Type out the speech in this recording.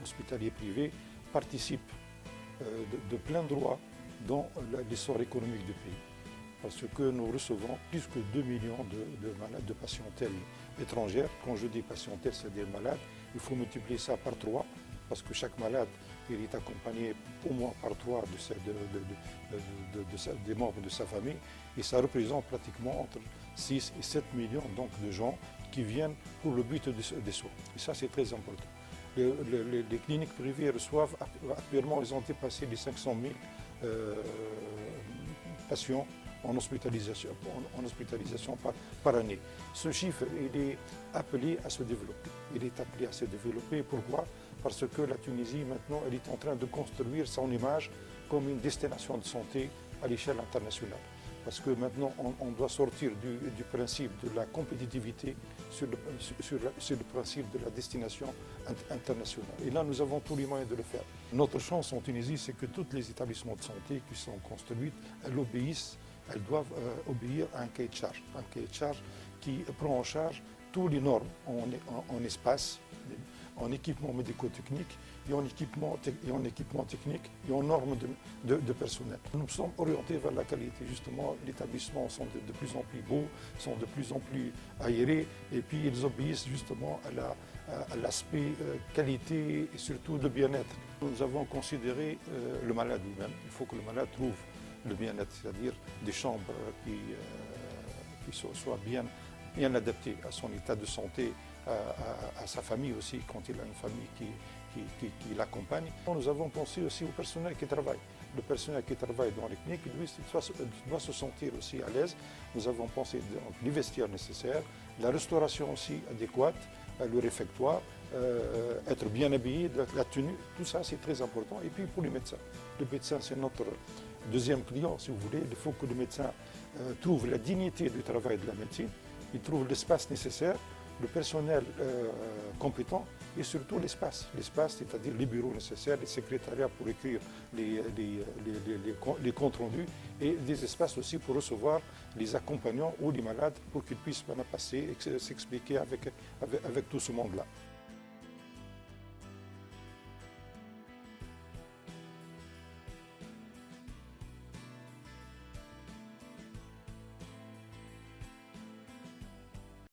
hospitalier privé participe de plein droit dans l'essor économique du pays. Parce que nous recevons plus que 2 millions de malades de patientèle étrangère. Quand je dis patientèle, c'est-à-dire malades, il faut multiplier ça par 3, parce que chaque malade il est accompagné au moins par 3 des membres de sa famille, et ça représente pratiquement entre 6 et 7 millions donc, de gens qui viennent pour le but des soins. Et ça, c'est très important. Les cliniques privées reçoivent, actuellement, ils ont dépassé les 500 000 patients en hospitalisation par année. Ce chiffre, il est appelé à se développer. Il est appelé à se développer. Pourquoi? Parce que la Tunisie, maintenant, elle est en train de construire son image comme une destination de santé à l'échelle internationale. Parce que maintenant, on doit sortir du principe de la compétitivité sur le principe de la destination internationale. Et là, nous avons tous les moyens de le faire. Notre chance en Tunisie, c'est que tous les établissements de santé qui sont construits, elles doivent obéir à un cahier de charge. Un cahier de charge qui prend en charge toutes les normes en espace, en équipement médico-technique et en équipement technique et en normes de personnel. Nous sommes orientés vers la qualité. Justement, les établissements sont de plus en plus beaux, sont de plus en plus aérés et puis ils obéissent justement à l'aspect qualité et surtout de bien-être. Nous avons considéré le malade lui-même. Il faut que le malade trouve le bien-être, c'est-à-dire des chambres qui soient bien adaptées à son état de santé, à sa famille aussi, quand il a une famille qui l'accompagne. Nous avons pensé aussi au personnel qui travaille. Le personnel qui travaille dans les cliniques, lui, doit se sentir aussi à l'aise. Nous avons pensé les vestiaires nécessaires, la restauration aussi adéquate, le réfectoire, être bien habillé, la tenue, tout ça c'est très important. Et puis pour les médecins. Le médecin, c'est notre deuxième client, si vous voulez. Il faut que le médecin trouve la dignité du travail de la médecine, il trouve l'espace nécessaire, le personnel compétent et surtout l'espace, c'est-à-dire les bureaux nécessaires, les secrétariats pour écrire les comptes rendus et des espaces aussi pour recevoir les accompagnants ou les malades pour qu'ils puissent passer et s'expliquer avec tout ce monde-là.